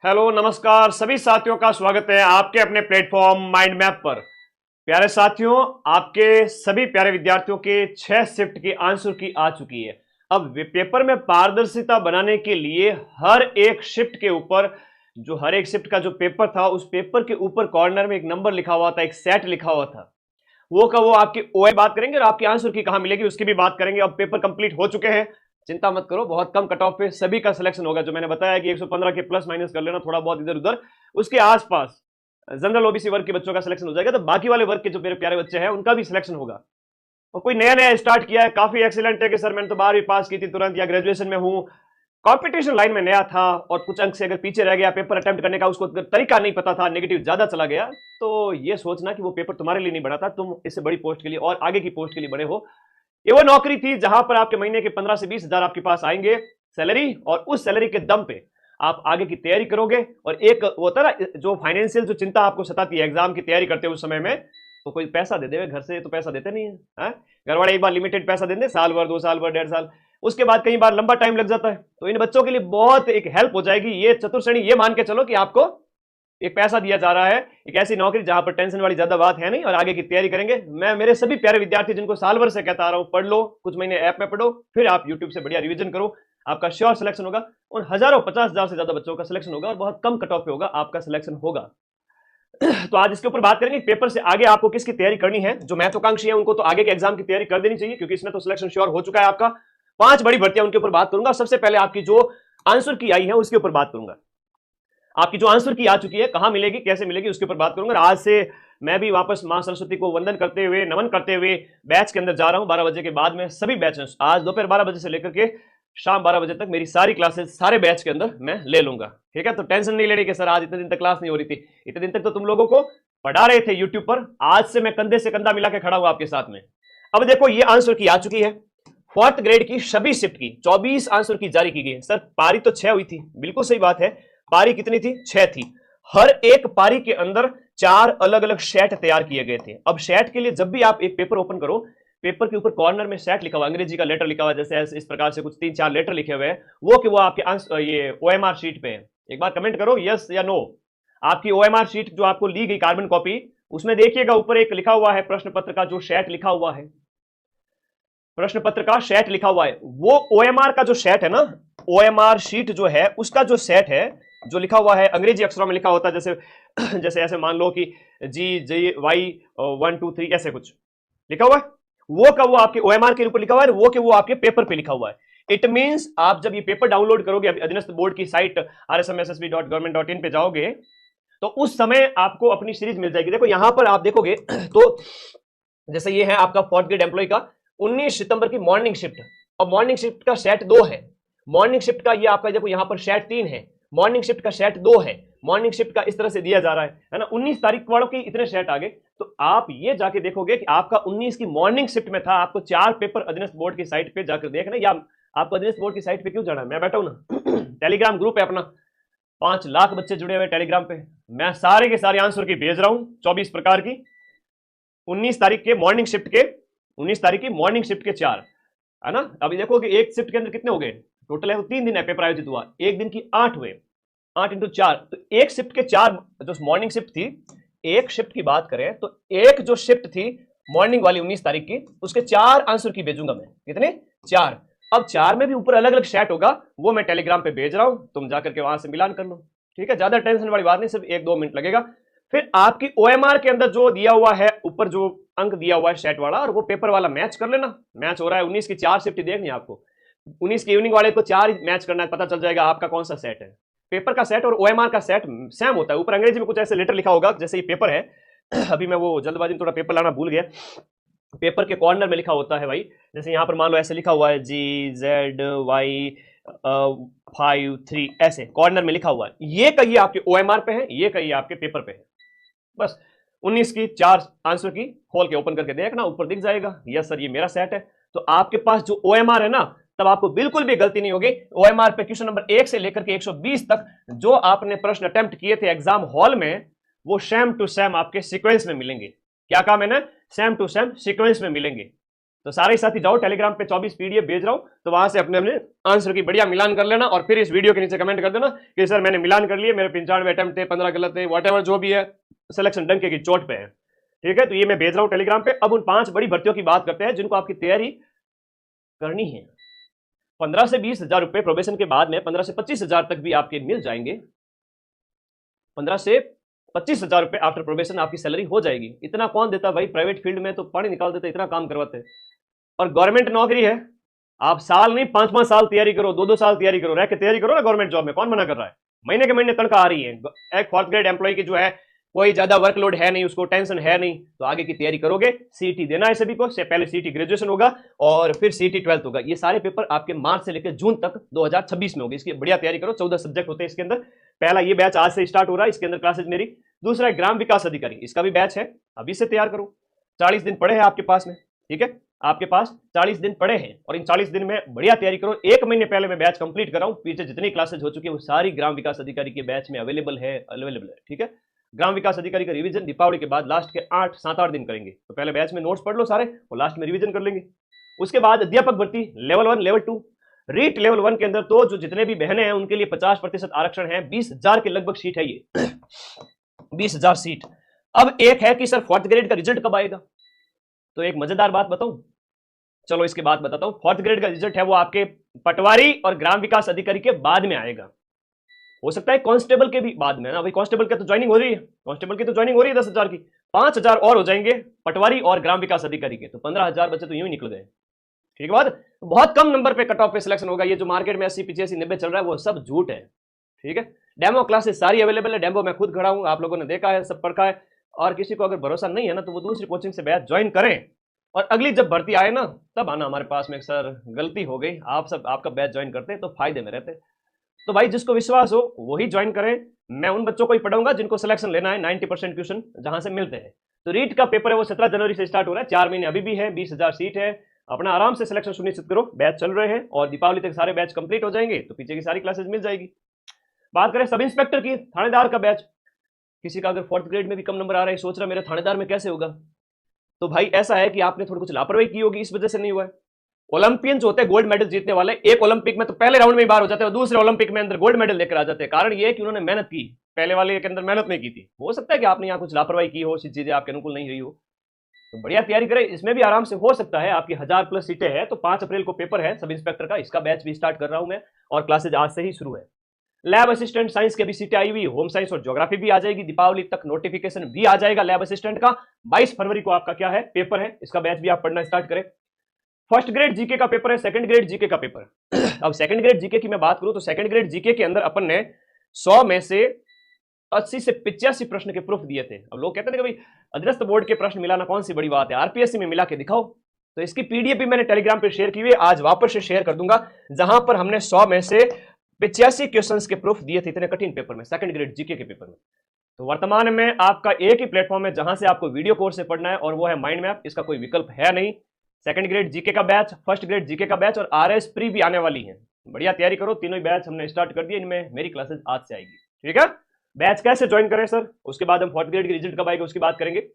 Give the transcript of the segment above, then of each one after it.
Hello नमस्कार सभी साथियों का स्वागत है आपके अपने प्लेटफॉर्म माइंड मैप पर। प्यारे साथियों, आपके सभी प्यारे विद्यार्थियों के 6 शिफ्ट की आंसर की आ चुकी है। अब पेपर में पारदर्शिता बनाने के लिए हर एक शिफ्ट के ऊपर हर एक शिफ्ट का जो पेपर था उस पेपर के ऊपर कॉर्नर में एक नंबर लिखा हुआ था, एक सेट लिखा हुआ था। वो का वो आपकी ओए बात करेंगे और आपकी आंसर की कहां मिलेगी उसकी भी बात करेंगे। अब पेपर कंप्लीट हो चुके हैं, चिंता मत करो, बहुत कम कट ऑफ पे सभी का सिलेक्शन होगा। जो मैंने बताया कि 115 के प्लस माइनस कर लेना, थोड़ा बहुत इधर उधर, उसके आसपास जनरल ओबीसी वर्ग के बच्चों का सिलेक्शन हो जाएगा, तो बाकी वाले वर्ग के जो मेरे प्यारे बच्चे हैं उनका भी सिलेक्शन होगा। और कोई नया नया स्टार्ट किया है, काफी एक्सीलेंट है कि सर मैंने तो 12वीं पास की थी तुरंत, या ग्रेजुएशन में हूं, कंपटीशन लाइन में नया था और कुछ अंक से अगर पीछे रह गया, पेपर अटेम्प्ट करने का उसको तरीका नहीं पता था, नेगेटिव ज्यादा चला गया, तो ये सोचना कि वो पेपर तुम्हारे लिए नहीं बना था, तुम इससे बड़ी पोस्ट के लिए और आगे की पोस्ट के लिए बने हो। ये वो नौकरी थी जहां पर आपके महीने के 15 से 20 हजार आपके पास आएंगे सैलरी, और उस सैलरी के दम पे आप आगे की तैयारी करोगे। और एक होता ना जो फाइनेंशियल जो चिंता आपको सताती है एग्जाम की तैयारी करते हो उस समय में, तो कोई पैसा दे दे घर से, तो पैसा देते नहीं है, घर वाले एक बार लिमिटेड पैसा देते, साल भर, 2 साल भर, 1.5 साल, उसके बाद कई बार लंबा टाइम लग जाता है। तो इन बच्चों के लिए बहुत एक हेल्प हो जाएगी ये चतुर्श्रेणी। ये मान के चलो कि आपको एक पैसा दिया जा रहा है, एक ऐसी नौकरी जहां पर टेंशन वाली ज्यादा बात है नहीं, और आगे की तैयारी करेंगे। मैं मेरे सभी प्यारे विद्यार्थी जिनको साल भर से कहता आ रहा हूं, पढ़ लो, कुछ महीने ऐप में पढ़ो, फिर आप यूट्यूब से बढ़िया रिवीजन करो, आपका श्योर सिलेक्शन होगा। उन हजारों 50,000 से ज्यादा बच्चों का सिलेक्शन होगा और बहुत कम कट ऑफ पे होगा आपका सिलेक्शन होगा। तो आज इसके ऊपर बात करेंगे पेपर से आगे आपको किसकी तैयारी करनी है। जो महत्वाकांक्षी है उनको तो आगे के एग्जाम की तैयारी कर देनी चाहिए, क्योंकि इसमें तो सिलेक्शन श्योर हो चुका है आपका। 5 बड़ी भर्तियां उनके ऊपर बात करूंगा। सबसे पहले आपकी जो आंसर की आई है उसके ऊपर बात करूंगा। आपकी जो आंसर की आ चुकी है कहां मिलेगी, कैसे मिलेगी, उसके ऊपर बात करूंगा। आज से मैं भी वापस मां सरस्वती को वंदन करते हुए, नमन करते हुए बैच के अंदर जा रहा हूं। 12 बजे के बाद में सभी बैच, आज दोपहर 12 बजे से लेकर के शाम 12 बजे तक मेरी सारी क्लासेस सारे बैच के अंदर मैं ले लूंगा। ठीक है, तो टेंशन नहीं लेनी कि सर आज इतने दिन तक क्लास नहीं हो रही थी। इतने दिन तक तो तुम लोगों को पढ़ा रहे थे यूट्यूब पर, आज से मैं कंधे से कंधा मिला के खड़ा हुआ आपके साथ में। अब देखो ये आंसर की आ चुकी है। 4th ग्रेड की सभी शिफ्ट की 24 आंसर की जारी की गई है। सर पारी तो 6 हुई थी, बिल्कुल सही बात है। पारी कितनी थी? 6 थी। हर एक पारी के अंदर 4 अलग अलग सेट तैयार किए गए थे। अब सेट के लिए जब भी आप एक पेपर ओपन करो, पेपर के ऊपर कॉर्नर में सेट लिखा हुआ, अंग्रेजी का लेटर लिखा हुआ, जैसे इस प्रकार से कुछ 3-4 लेटर लिखे हुए हैं, वो कि वो आपके आंसर ये ओएमआर शीट पे है। एक बार कमेंट करो यस या नो। आपकी ओएमआर शीट जो आपको ली गई कार्बन कॉपी, उसमें देखिएगा ऊपर एक लिखा हुआ है प्रश्न पत्र का जो सेट लिखा हुआ है, प्रश्न पत्र का सेट लिखा हुआ है। वो ओएमआर का जो सेट है ना, ओएमआर शीट जो है उसका जो सेट है, जो लिखा हुआ है अंग्रेजी अक्षरों में लिखा होता है, जैसे जैसे ऐसे मान लो कि GY 1 2 3 ऐसे कुछ लिखा हुआ है, वो का वो आपके ओएमआर के ऊपर लिखा हुआ है, वो के वो आपके पेपर पे लिखा हुआ है। इट मींस आप जब ये पेपर डाउनलोड करोगे, अधीनस्थ बोर्ड की साइट rsmssb.government.in पे जाओगे, तो उस समय आपको अपनी सीरीज मिल जाएगी। देखो यहां पर आप देखोगे तो जैसे ये है आपका 4th ग्रेड एम्प्लॉय का 19 सितंबर की मॉर्निंग शिफ्ट, और मॉर्निंग शिफ्ट का सेट 2 है। मॉर्निंग शिफ्ट का ये आपका देखो यहां पर सेट 3 है, मॉर्निंग शिफ्ट का सेट 2 है। मॉर्निंग शिफ्ट का इस तरह से दिया जा रहा है ना। 19 तारीख वालों की इतने सेट आ गए, तो आप ये जाके देखोगे कि आपका 19 की मॉर्निंग शिफ्ट में था। आपको 4 पेपर अधीनस्थ बोर्ड की साइट पे जाकर देखना, या आपको अधीनस्थ बोर्ड की साइट पे क्यों जाना है, मैं बैठा हूं ना टेलीग्राम ग्रुप है अपना, 5 लाख बच्चे जुड़े हुए टेलीग्राम पे, मैं सारे के सारे आंसर की भेज रहा हूं 24 प्रकार की। 19 तारीख के मॉर्निंग शिफ्ट के, 19 तारीख की मॉर्निंग शिफ्ट के 4 है ना। अभी देखो कि एक शिफ्ट के अंदर कितने हो गए टोटल है, तो 3 दिन है पेपर आयोजित हुआ, एक दिन की 8 हुए, 8 इंटू 4, तो एक शिफ्ट के 4 जो मॉर्निंग शिफ्ट थी। एक शिफ्ट की बात करें तो एक जो शिफ्ट थी मॉर्निंग वाली 19 तारीख की, उसके 4 आंसर की भेजूंगा मैं। कितने? 4। अब 4 में भी ऊपर अलग अलग सेट होगा, वो मैं टेलीग्राम पे भेज रहा हूं, तुम जाकर के वहां से मिलान कर लो। ठीक है, ज्यादा टेंशन वाली बात नहीं, सिर्फ 1-2 मिनट लगेगा। फिर आपकी ओएमआर के अंदर जो दिया हुआ है, ऊपर जो अंक दिया हुआ है सेट वाला, और वो पेपर वाला मैच कर लेना। मैच हो रहा है, 19 की 4 शिफ्ट देखनी है आपको, 19 की इवनिंग वाले को 4 मैच करना है, पता चल जाएगा आपका कौन सा सेट है। पेपर का सेट और ओएमआर का सेट सेम होता है। ऊपर अंग्रेजी में कुछ ऐसे लेटर लिखा होगा, जैसे ये पेपर है अभी मैं वो जल्दबाजी में थोड़ा पेपर लाना भूल गया। पेपर के कॉर्नर में लिखा होता है भाई, जैसे यहाँ पर मान लो ऐसे लिखा हुआ है GZY 5 3, ऐसे कॉर्नर में लिखा हुआ है। ये कहिए आपके ओएमआर पे है, ये कहिए आपके पेपर पे है। बस 19 की 4 आंसर की खोल के ओपन करके देखना, ऊपर दिख जाएगा यस सर ये मेरा सेट है। तो आपके पास जो ओएमआर है ना, तब आपको बिल्कुल भी गलती नहीं होगी। ओएमआर पे क्वेश्चन नंबर 1 से लेकर के 120 तक जो आपने प्रश्न अटेम्प्ट किए थे एग्जाम हॉल में, वो सेम टू सेम आपके सीक्वेंस में मिलेंगे। क्या कहा मैंने? सेम टू सेम सीक्वेंस में मिलेंगे। तो सारे साथी जाओ टेलीग्राम पे 24 पीडीएफ भेज रहा हूं, तो वहां से अपने अपने आंसर की बढ़िया मिलान कर लेना और फिर इस वीडियो के नीचे कमेंट कर देना कि सर मैंने मिलान कर लिए, मेरे 95 अटेम्प्ट थे, 15 गलत थे, व्हाटएवर जो भी है, सिलेक्शन डंके की चोट पे है। ठीक है, तो ये मैं भेज रहा हूं टेलीग्राम पे। अब उन 5 बड़ी भर्तियों की बात करते हैं जिनको आपकी तैयारी करनी है। 15 से 20 हजार रुपए प्रोबेशन के बाद में 15 से 25 हजार तक भी आपके मिल जाएंगे। 15 से 25 हजार रुपए आफ्टर प्रोबेशन आपकी सैलरी हो जाएगी। इतना कौन देता भाई, प्राइवेट फील्ड में तो पानी निकाल देते, इतना काम करवाते। और गवर्नमेंट नौकरी है, आप साल नहीं 5-5 साल तैयारी करो, 2-2 साल तैयारी करो, रह के तैयारी करो ना गवर्नमेंट जॉब में, कौन मना कर रहा है। महीने के महीने तनख्वाह आ रही है। एक 4th ग्रेड एम्प्लॉय की जो है कोई ज्यादा वर्कलोड है नहीं, उसको टेंशन है नहीं, तो आगे की तैयारी करोगे। सीईटी देना है सभी को, से पहले सीईटी ग्रेजुएशन होगा और फिर सीईटी 12th होगा। ये सारे पेपर आपके मार्च से लेकर जून तक 2026 में होगी। इसकी बढ़िया तैयारी करो। 14 सब्जेक्ट होते हैं इसके अंदर। पहला ये बैच आज से स्टार्ट हो रहा है, इसके अंदर क्लासेज मेरी। दूसरा है ग्राम विकास अधिकारी, इसका भी बैच है, अभी से तैयार करो। 40 दिन पड़े हैं आपके पास में, ठीक है, आपके पास 40 दिन पड़े हैं और इन 40 दिन में बढ़िया तैयारी करो। 1 महीने पहले मैं बैच कंप्लीट कर रहा हूं, पीछे जितनी क्लासेज हो चुकी है वो सारी ग्राम विकास अधिकारी के बैच में अवेलेबल है। ठीक है, ग्राम विकास अधिकारी का रिवीजन दीपावली के बाद लास्ट के 7-8 दिन करेंगे। तो पहले बैच में नोट्स पढ़ लो सारे और लास्ट में रिवीजन कर लेंगे। उसके बाद अध्यापक भर्ती लेवल 1 लेवल 2 रीट लेवल 1 के अंदर तो जो जितने भी बहनें हैं उनके लिए 50% आरक्षण है। 20,000 के लगभग सीट है ये 20,000 सीट। अब एक है कि सर 4th ग्रेड का रिजल्ट कब आएगा, तो एक मजेदार बात बताऊं, चलो इसके बाद बताता हूं। 4th ग्रेड का रिजल्ट है वो आपके पटवारी और ग्राम विकास अधिकारी के बाद में आएगा। हो सकता है कांस्टेबल के भी बाद में ना, भाई कांस्टेबल की तो ज्वाइनिंग हो रही है, कांस्टेबल की तो ज्वाइनिंग हो रही है 10,000 की, 5,000 और हो जाएंगे पटवारी और ग्राम विकास अधिकारी के, तो 15,000 बच्चे तो यूं ही निकल गए। ठीक है बात, बहुत कम नंबर पे कट ऑफ पे सिलेक्शन होगा। ये जो मार्केट में 80, 85, 90 चल रहा है वो सब झूठ है। ठीक है, डेमो क्लासेस सारी अवेलेबल है, डेमो मैं खुद खड़ा हूं, आप लोगों ने देखा है, सब पढ़ा है। और किसी को अगर भरोसा नहीं है ना तो वो दूसरी कोचिंग से बैच ज्वाइन करें और अगली जब भर्ती आए ना तब आना हमारे पास में, सर गलती हो गई, आप सब आपका बैच ज्वाइन करते तो फायदे में रहते। तो भाई जिसको विश्वास हो वही ज्वाइन करें। मैं उन बच्चों को ही पढ़ाऊंगा जिनको सिलेक्शन लेना है, 90% क्वेश्चन जहां से मिलते हैं। तो रीट का पेपर है वो 17 जनवरी से स्टार्ट हो रहा है, 4 महीने अभी भी है, 20,000 सीट है। अपना आराम से सिलेक्शन सुनिश्चित करो, बैच चल रहे हैं और दीपावली तक सारे बैच कंप्लीट हो जाएंगे तो पीछे की सारी क्लासेस मिल जाएगी। बात करें सब इंस्पेक्टर की, थानेदार का बैच, किसी का अगर 4th ग्रेड में भी कम नंबर आ रहा है, सोच रहा मेरा थानेदार में कैसे होगा, तो भाई ऐसा है कि आपने थोड़ी कुछ लापरवाही की होगी, इस वजह से नहीं हुआ है। ओलंपियन जो होते हैं गोल्ड मेडल जीतने वाले, एक ओलंपिक में तो पहले राउंड में ही बाहर हो जाते हैं, दूसरे ओलंपिक में अंदर गोल्ड मेडल लेकर आ जाते हैं। कारण ये है कि उन्होंने मेहनत की, पहले वाले के अंदर मेहनत नहीं की थी। हो सकता है कि आपने यहाँ कुछ लापरवाही की हो, चीजें आपके अनुकूल नहीं रही हो, तो बढ़िया तैयारी करें, इसमें भी आराम से हो सकता है। आपकी 1000+ सीटें हैं, तो 5 अप्रैल को पेपर है सब इंस्पेक्टर का, इसका बैच भी स्टार्ट कर रहा हूं मैं और क्लासेज आज से ही शुरू है। लैब असिस्टेंट साइंस के भी सीटें आई हुई, होम साइंस और ज्योग्राफी भी आ जाएगी, दीपावली तक नोटिफिकेशन भी आ जाएगा लैब असिस्टेंट का। 22 फरवरी को आपका क्या है पेपर है, इसका बैच भी आप पढ़ना स्टार्ट करें। 1st ग्रेड जीके का पेपर है, 2nd ग्रेड जीके का पेपर। अब 2nd ग्रेड जीके की मैं बात करूं तो 2nd ग्रेड जीके के अंदर अपन ने 100 में से 80 से 85 प्रश्न के प्रूफ दिए थे। अब लोग कहते थे कि भाई अधीनस्थ बोर्ड के प्रश्न मिलाना कौन सी बड़ी बात है, आरपीएससी में मिला के दिखाओ। तो इसकी पीडीएफ भी मैंने टेलीग्राम पे शेयर की हुई है, आज वापस से शेयर कर दूंगा, जहां पर हमने 100 में से 85 क्वेश्चंस के प्रूफ दिए थे इतने कठिन पेपर में, 2nd ग्रेड जीके के पेपर में। तो वर्तमान में आपका एक ही प्लेटफॉर्म है जहां से आपको वीडियो कोर्स से पढ़ना है और वो है माइंड मैप, इसका कोई विकल्प है नहीं। 2nd ग्रेड जीके का बैच, 1st ग्रेड जीके का बैच और आरएस प्री भी आने वाली है। बढ़िया तैयारी करो, तीनों ही बैच हमने स्टार्ट कर दिए, इनमें मेरी क्लासेस आज से आएगी। ठीक है, बैच कैसे ज्वाइन करें सर, उसके बाद हम 4th ग्रेड की रिजल्ट कब आएगा उसकी बात करेंगे।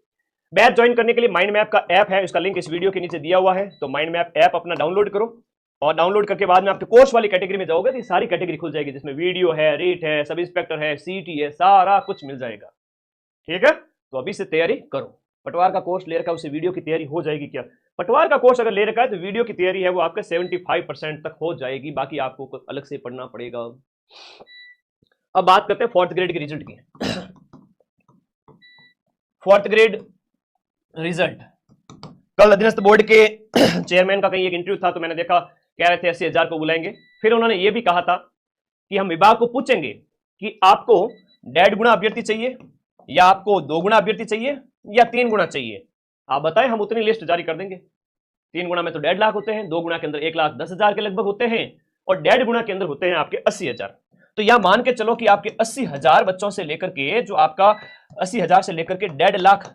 बैच ज्वाइन करने के लिए माइंड मैप का ऐप है, उसका लिंक इस वीडियो के नीचे दिया हुआ है, तो माइंड मैप ऐप अपना डाउनलोड करो और डाउनलोड करके बाद में आपके कोर्स वाली कैटेगरी में जाओगे तो सारी कैटेगरी खुल जाएगी, जिसमें वीडियो है, रीट है, सब इंस्पेक्टर है, सीटी है, सारा कुछ मिल जाएगा। ठीक है, तो अभी से तैयारी करो। पटवार का कोर्स ले रखा है, उससे वीडियो की तैयारी हो जाएगी क्या? पटवार का कोर्स अगर ले रखा है तो वीडियो की तैयारी है वो आपका 75% तक हो जाएगी, बाकी आपको अलग से पढ़ना पड़ेगा। अब बात करते हैं 4th ग्रेड के रिजल्ट की। 4th ग्रेड रिजल्ट, कल अधीनस्थ बोर्ड के चेयरमैन का कहीं एक इंटरव्यू था तो मैंने देखा कह रहे थे 80,000 को बुलाएंगे। फिर उन्होंने ये भी कहा था कि हम विभाग को पूछेंगे कि आपको 1.5 गुना अभ्यर्थी चाहिए या आपको 2 गुना अभ्यर्थी चाहिए या 3 गुना चाहिए, आप बताएं, हम उतनी लिस्ट जारी कर देंगे। 3 गुना में तो 1.5 लाख होते हैं, 2 गुना के अंदर 1,10,000 के लगभग होते हैं और 1.5 गुना के अंदर होते हैं आपके 80,000। तो यह मान के चलो कि आपके 80,000 बच्चों से लेकर के जो आपका 80,000 से लेकर के 1.5 लाख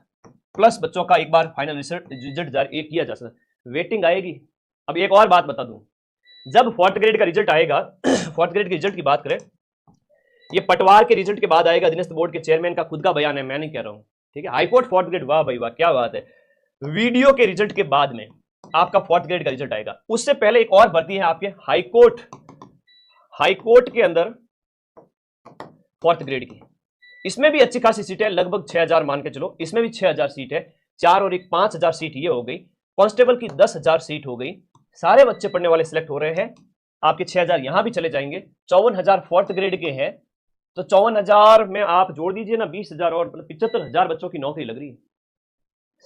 प्लस बच्चों का एक बार फाइनल रिजल्ट जारी किया जा सकता, वेटिंग आएगी। अब एक और बात बता दूं, जब 4th ग्रेड का रिजल्ट आएगा, 4th ग्रेड के रिजल्ट की बात करें, ये पटवार के रिजल्ट के बाद आएगा, अधीनस्थ बोर्ड के चेयरमैन का खुद का बयान है, मैं नहीं कह रहा हूं। ठीक है, हाईकोर्ट 4th ग्रेड, वाह भाई वाह क्या बात है। वीडियो के रिजल्ट के बाद में आपका फोर्थ ग्रेड का रिजल्ट आएगा। उससे पहले एक और भर्ती है आपके हाईकोर्ट के अंदर फोर्थ ग्रेड की। इसमें भी अच्छी खासी सीट है, लगभग 6000 मान के चलो, इसमें भी 6000 सीट है। 4 और 1 5000 सीट ये हो गई। कांस्टेबल की 10,000 सीट हो गई। सारे बच्चे पढ़ने वाले सिलेक्ट हो रहे हैं। आपके 6000 यहां भी चले जाएंगे। 54,000 फोर्थ ग्रेड के हैं, तो 54,000 में आप जोड़ दीजिए ना 20,000 और 75,000 बच्चों की नौकरी लग रही है।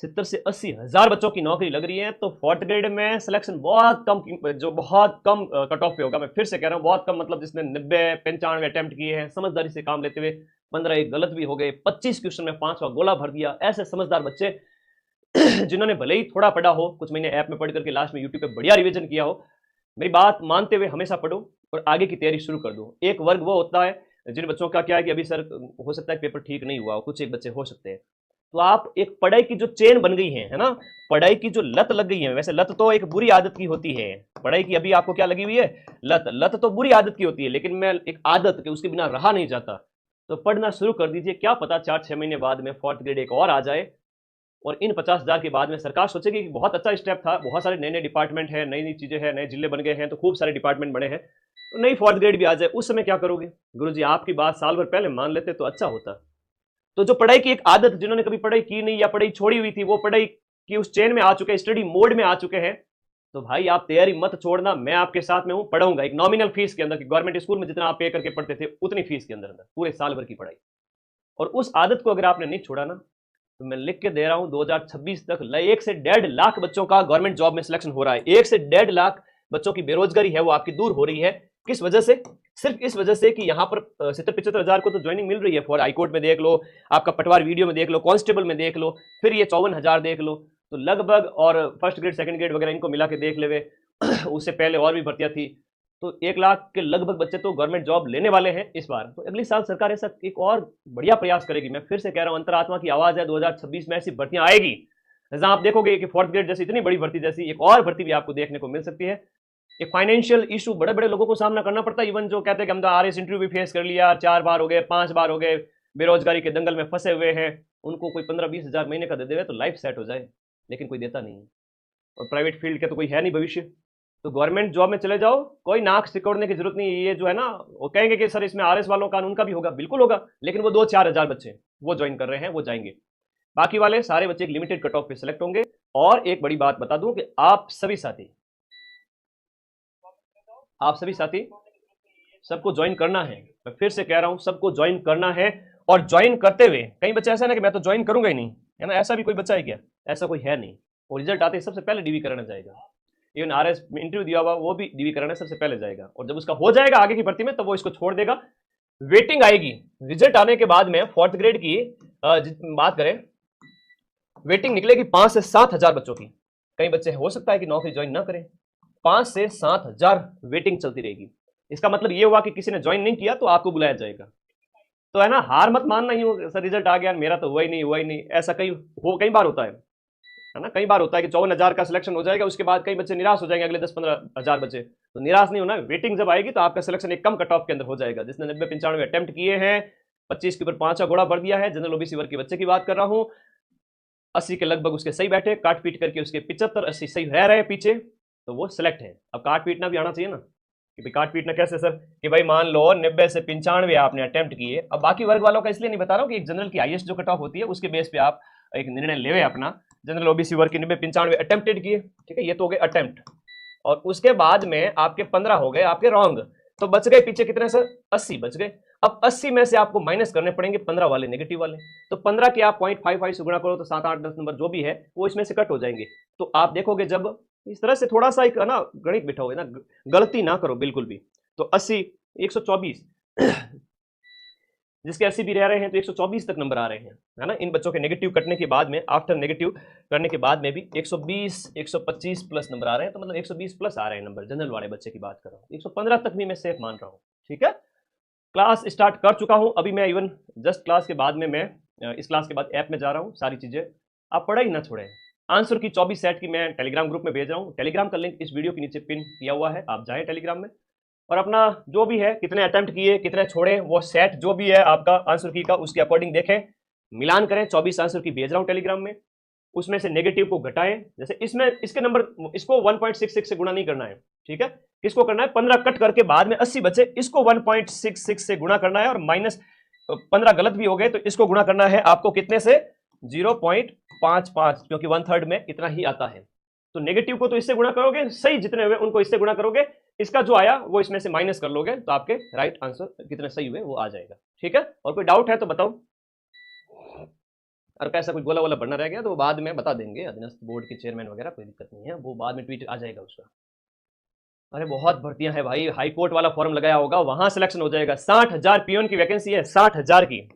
70 से 80,000 बच्चों की नौकरी लग रही है। तो फोर्थ ग्रेड में सिलेक्शन बहुत कम, जो बहुत कम कट ऑफ पे होगा। मैं फिर से कह रहा हूँ बहुत कम, मतलब जिसने 90-95 अटेम्प्ट किए हैं, समझदारी से काम लेते हुए 15 एक गलत भी हो गए, 25 क्वेश्चन में 5वां गोला भर दिया, ऐसे समझदार बच्चे जिन्होंने भले ही थोड़ा पढ़ा हो, कुछ महीने ऐप में पढ़ करके लास्ट में यूट्यूब पे बढ़िया रिवीजन किया हो, मेरी बात मानते हुए हमेशा पढ़ो और आगे की तैयारी शुरू कर दो। एक वर्ग वो होता है जिन बच्चों का क्या है कि अभी सर हो सकता है पेपर ठीक नहीं हुआ हो, कुछ एक बच्चे हो सकते हैं। तो आप एक पढ़ाई की जो चेन बन गई है ना, पढ़ाई की जो लत लग गई है, वैसे लत तो एक बुरी आदत की होती है, पढ़ाई की अभी आपको क्या लगी हुई है, लत तो बुरी आदत की होती है, लेकिन मैं एक आदत के उसके बिना रहा नहीं जाता। तो पढ़ना शुरू कर दीजिए, क्या पता 4-6 महीने बाद में फोर्थ ग्रेड एक और आ जाए और इन 50,000 के बाद में सरकार सोचेगी कि बहुत अच्छा स्टेप था, बहुत सारे नए नए डिपार्टमेंट है, नई नई चीजें हैं, नए जिले बन गए हैं, तो खूब सारे डिपार्टमेंट बने हैं, तो नई फोर्थ ग्रेड भी आ जाए, उस समय क्या करोगे? गुरुजी आपकी बात साल भर पहले मान लेते तो अच्छा होता। तो जो पढ़ाई की एक आदत, जिन्होंने कभी पढ़ाई की नहीं या पढ़ाई छोड़ी हुई थी, वो पढ़ाई की उस चेन में आ चुके हैं, स्टडी मोड में आ चुके हैं, तो भाई आप तैयारी मत छोड़ना, मैं आपके साथ में हूं, पढ़ाऊंगा एक नॉमिनल फीस के अंदर, कि गवर्नमेंट स्कूल में जितना आप पे करके पढ़ते थे उतनी फीस के अंदर अंदर पूरे साल भर की पढ़ाई। और उस आदत को अगर आपने नहीं छोड़ा ना, तो मैं लिख के दे रहा हूं 2026 तक 1 से 1.5 लाख बच्चों का गवर्नमेंट जॉब में सिलेक्शन हो रहा है। 1 से 1.5 लाख बच्चों की बेरोजगारी है वो आपकी दूर हो रही है। किस वजह से? सिर्फ इस वजह से कि यहां पर 70-75 हजार को तो ज्वाइनिंग मिल रही है। फॉर हाईकोर्ट में देख लो, आपका पटवार वीडियो में देख लो, कांस्टेबल में देख लो, फिर ये 54,000 देख लो, तो लगभग, और फर्स्ट ग्रेड सेकंड ग्रेड वगैरह इनको मिला के देख ले, उससे पहले और भी भर्तियां थी, तो 1 लाख के लगभग बच्चे तो गवर्नमेंट जॉब लेने वाले हैं इस बार। तो अगली साल सरकार ऐसा एक और बढ़िया प्रयास करेगी। मैं फिर से कह रहा हूं, अंतरात्मा की आवाज है, 2026 में ऐसी भर्तियां आएगी जहां आप देखोगे कि फोर्थ ग्रेड जैसी इतनी बड़ी भर्ती जैसी एक और भर्ती भी आपको देखने को मिल सकती है। एक फाइनेंशियल इशू बड़े बड़े लोगों को सामना करना पड़ता है, इवन जो कहते हैं कि हम तो आरएस इंटरव्यू भी फेस कर लिया, 4 बार हो गए, 5 बार हो गए, बेरोजगारी के दंगल में फंसे हुए हैं, उनको कोई 15-20 हजार महीने का दे देवे तो लाइफ सेट हो जाए, लेकिन कोई देता नहीं है। और प्राइवेट फील्ड के तो कोई है नहीं भविष्य, तो गवर्नमेंट जॉब में चले जाओ, कोई नाक सिकोड़ने की जरूरत नहीं। ये जो है ना, वो कहेंगे कि सर इसमें आरएस वालों का उनका भी होगा, बिल्कुल होगा, लेकिन वो 2-4 हजार बच्चे वो ज्वाइन कर रहे हैं, वो जाएंगे। बाकी वाले सारे बच्चे एक लिमिटेड कट ऑफ पे सिलेक्ट होंगे। और एक बड़ी बात बता दूं कि आप सभी साथी सबको ज्वाइन करना है। मैं फिर से कह रहा हूं, सबको ज्वाइन करना है। और ज्वाइन करते हुए कई बच्चे ऐसा ना कि मैं तो ज्वाइन करूंगा ही नहीं, है ना, ऐसा भी कोई बच्चा है क्या? ऐसा कोई है नहीं। और रिजल्ट आते ही सबसे पहले डीवी कराना जाएगा। इवन आरएस में इंटरव्यू दिया हुआ वो भी डीवी कराने सबसे पहले जाएगा, और जब उसका हो जाएगा आगे की भर्ती में तो वो इसको छोड़ देगा। वेटिंग आएगी रिजल्ट आने के बाद में। फोर्थ ग्रेड की बात करें, वेटिंग निकलेगी 5 से 7 हजार बच्चों की। कई बच्चे हो सकता है कि नौकरी ज्वाइन ना करें, 5 से 7 हजार वेटिंग चलती रहेगी। इसका मतलब ये हुआ कि किसी ने ज्वाइन नहीं किया तो आपको बुलाया जाएगा। तो है ना, हार मत मानना, ही सर रिजल्ट आ गया मेरा तो हुआ ही नहीं, ऐसा कई बार होता है ना, कई बार होता है कि 54,000 का सिलेक्शन हो जाएगा, उसके बाद कई बच्चे निराश हो जाएंगे, अगले 10-15 हजार बच्चे। तो निराश नहीं होना, वेटिंग जब आएगी तो आपका सिलेक्शन एक कम कट ऑफ के अंदर हो जाएगा। जिसने 90-95 अटेम्प्ट किए हैं, 25 के ऊपर 5 का घोड़ा भर दिया है, जनरल ओबीसी वर्ग के बच्चे की बात कर रहा हूं, 80 के लगभग उसके सही बैठे, काट पीट करके उसके 75-80 सही रह रहे पीछे, तो वो सिलेक्ट है। अब काट पीटना भी आना चाहिए ना, कि भाई काट पीटना कैसे सर, कि भाई मान लो 90 से 95 आपने अटेम्प्ट किए। अब बाकी वर्ग वालों का इसलिए नहीं बता रहा हूँ कि एक जनरल की हाईएस्ट जो कट ऑफ होती है उसके बेस पे आप एक निर्णय लेवे अपना। जनरल ओबीसी वर्ग के 90-95 अटेम्प्टेड किए, ठीक है, ये तो हो गए अटेम्प्ट, और उसके बाद में आपके 15 हो गए आपके रॉन्ग, तो बच गए पीछे कितने सर? 80 बच गए। अब 80 में से आपको माइनस करने पड़ेंगे 15 वाले नेगेटिव वाले, तो 15 के आप 0.55 से गुणा करो तो 7-8-10 नंबर जो भी है वो इसमें से कट हो जाएंगे। तो आप देखोगे जब इस तरह से थोड़ा सा एक ना गणित बिठाओगे ना, गलती ना करो बिल्कुल भी। तो 80, 124 जिसके 80 भी रह रहे हैं तो 124 तक नंबर आ रहे हैं, है ना। इन बच्चों के नेगेटिव कटने के बाद में, आफ्टर नेगेटिव करने के बाद में भी 120, 125 प्लस नंबर आ रहे हैं, तो मतलब 120 प्लस आ रहे हैं नंबर। जनरल वाले बच्चे की बात कर रहा हूँ, 115 तक भी मैं सेफ मान रहा हूँ, ठीक है। क्लास स्टार्ट कर चुका हूँ अभी मैं, इवन जस्ट क्लास के बाद में मैं इस क्लास के बाद ऐप में जा रहा हूँ। सारी चीजें आप पढ़ाई ना छोड़ें। आंसर की 24 सेट की मैं टेलीग्राम ग्रुप में भेज रहा हूँ। टेलीग्राम का लिंक इस वीडियो के नीचे पिन किया हुआ है, आप जाएं टेलीग्राम में, और अपना जो भी है, कितने अटेम्प्ट किए, कितने छोड़े, वो सेट जो भी है आपका आंसर की का, उसके अकॉर्डिंग देखें, मिलान करें। 24 आंसर की भेज रहा हूँ टेलीग्राम में। उसमें से नेगेटिव को घटाएं। जैसे इसमें इसके नंबर, इसको 1.66 से गुणा नहीं करना है, ठीक है, इसको करना है 15 कट करके बाद में 80 बचे, इसको 1.66 से गुणा करना है, और माइनस 15 गलत भी हो गए तो इसको गुणा करना है आपको कितने से, 0.55, क्योंकि 1/3 में इतना ही आता है। तो नेगेटिव को तो इससे गुणा करोगे, सही जितने हुए उनको इससे गुणा करोगे, इसका जो आया वो इसमें से माइनस कर लोगे, तो आपके राइट आंसर कितने सही हुए वो आ जाएगा। ठीक है, और कोई डाउट है तो बताओ, और कैसा कुछ गोला वोला बढ़ना रह गया तो वो बाद में बता देंगे, अधीनस्थ बोर्ड के चेयरमैन वगैरह, कोई दिक्कत नहीं है, वो बाद में ट्वीट आ जाएगा उसका। अरे बहुत भर्तियां हैं भाई, हाई कोर्ट वाला फॉर्म लगाया होगा, वहां सिलेक्शन हो जाएगा। 60,000 पियोन की वैकेंसी है, 60,000 की।